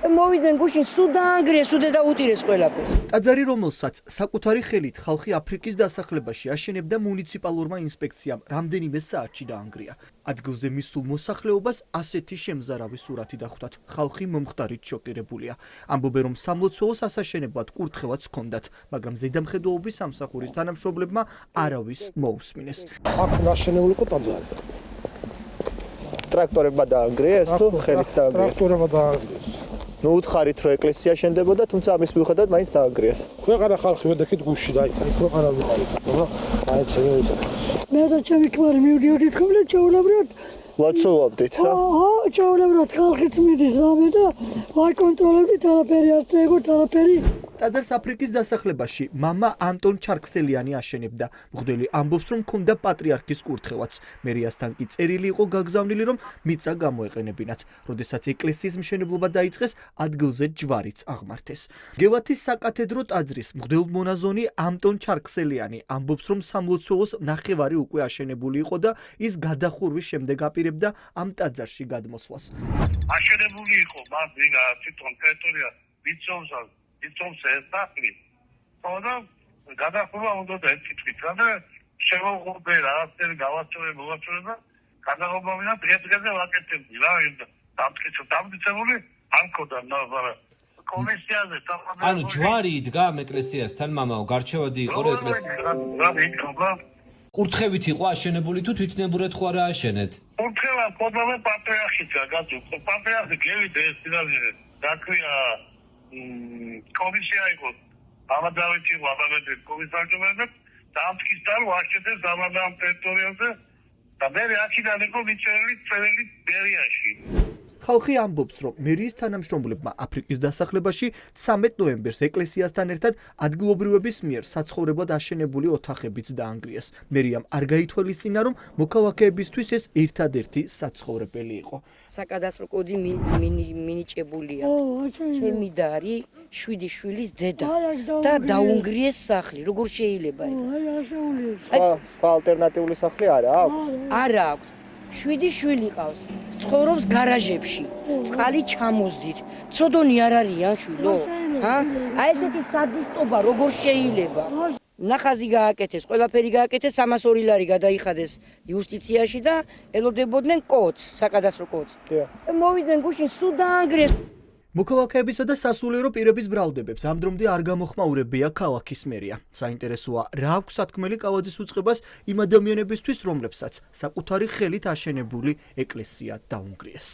მოვიდნენ გუშინ სულ დაანგრიეს, სულ დაუტირეს ყველაფერს. ტაძარი, რომელსაც საკუთარი ხელით ხალხი აფრიკის დასახლებაში აშენებდა, მუნიციპალურმა ინსპექციამ რამდენიმე საათში დაანგრია. ადგილზე მისულ მოსახლეობას ასეთი შემზარავი სურათი დახვდათ. ხალხი მომხდარით შოკირებულია. ამბობენ, რომ სამლოცველოს ასაშენებლად კურთხევაც ჰქონდათ, მაგრამ ზედამხედველობის სამსახურის თანამშრომლებმა არავის მოусმინეს. აქ ნაშენებული იყო ტაძარი. ტრაქტორებმა დაანგრიეს თუ ხელით დაანგრიეს? ტრაქტორებმა დაანგრიეს. ნუ უთხარით რომ ეკლესია შენდებოდა, თუმცა ამის მიუხედავად მაინც დაანგრიეს. ქვეყანა ხალხი ვედექით გუშინ დაიწყო, ქვეყანა ვიყავით, ხო? აიც ეს. მე და ჩემი ქმარი მივდიოდით ხოლმე ჩაულებრად. ლოცულობდით რა? ხო, ჩაულებრად ხალხიც მიდის რამე და ვაკონტროლებდით არაფერი არ წეგოთ, არაფერი. ტაძარს აფრიკის დასახლებაში მამა ანტონ ჩარქსელიანი აშენებდა. მღვდელი ამბობს, რომ ჰქონდა პატრიარქის კურთხევაც. მერიასთან კი წერილი იყო გაგზავნილი, რომ მიწა გამოეყენებინათ. როდესაც ეკლესიის მშენებლობა დაიწყეს, ადგილზე ჯვარიც აღმართეს. გელათის საკათედრო ტაძრის მღვდელმონაზონი ანტონ ჩარქსელიანი ამბობს, რომ სამლოცველოს ნახევარი უკვე აშენებული იყო და ის გადახურვის შემდეგ აპირებდა ამ ტაძარში გადმოსვლას. აშენებული იყო მას ვიღა თვითონ ტერიტორია ვიცომსა იცომს ეს დაფრი. თორე გადახურვა უნდა დაეთქვით და შემოღობე რაღაცები გავაცროე მოვაცროება გადაღობავინა დღე-დღეზე ვაკეთებდი რა დამტკიცებული არ მქონდა მაგრამ კომისიაზე ანუ ჯვარი იდგა ამ ეკლესიასთან მამაო გარჩევადი იყო რა ეკლესია რა იქნება კურთხევით იყო აშენებული თუ თვითნებურად ხო არა აშენეთ კურთხევა პოდავე პატრიარქით გაგაძო პატრიარქი გევით ეს თილაზე დაქვია კომისია იყო ამადავეთი ვაბამეთ კომისარჯომენებ დამტკიცდა რომ აშენდეს ამ ტერიტორიაზე და მე აქედან იყო მიწერილი წერილი ბერიაში ხალხი ამბობს, რომ მერიის თანამშრომლებმა აფრიკის დასახლებაში 13 ნოემბერს ეკლესიასთან ერთად ადგილობრივების მიერ საცხოვრებლად აშენებული ოთახებიც დაანგრიეს. მერიამ არ გაითვალისწინა, რომ მოქალაქეებისთვის ეს ერთადერთი საცხოვრებელი იყო. საკადასტრო კოდი მინიჭებულია. ჩემი და არის 7 შვილის დედა და დაუნგრიეს სახლი. როგორ შეიძლება ეს? სხვა ალტერნატიული სახლი არა აქვს? არა აქვს. 7 შვილი ყავს. ცხოვრობს გარაჟებში. წყალი ჩამოსდით. ცოდონი არ არიან შვილო? ჰა? აი ესეთი სადისტობა როგორ შეიძლება? ნახაზი გააკეთეს, ყველაფერი გააკეთეს, 302 ლარი გადაიხადეს იუსტიციაში და ელოდებოდნენ კოდს, საკადასტრო კოდს. მოვიდნენ გუშინ სულ დაანგრიეს. მოქალაქეებისა და სასულიერო პირების ბრალდებებს ამ დრომდე არ გამოხმაურებია ქალაქის მერია. საინტერესოა, რა აქვს სათქმელი კალაძის უწყებას იმ ადამიანებისთვის, რომლებსაც საკუთარი ხელით აშენებული ეკლესია დაუნგრიეს.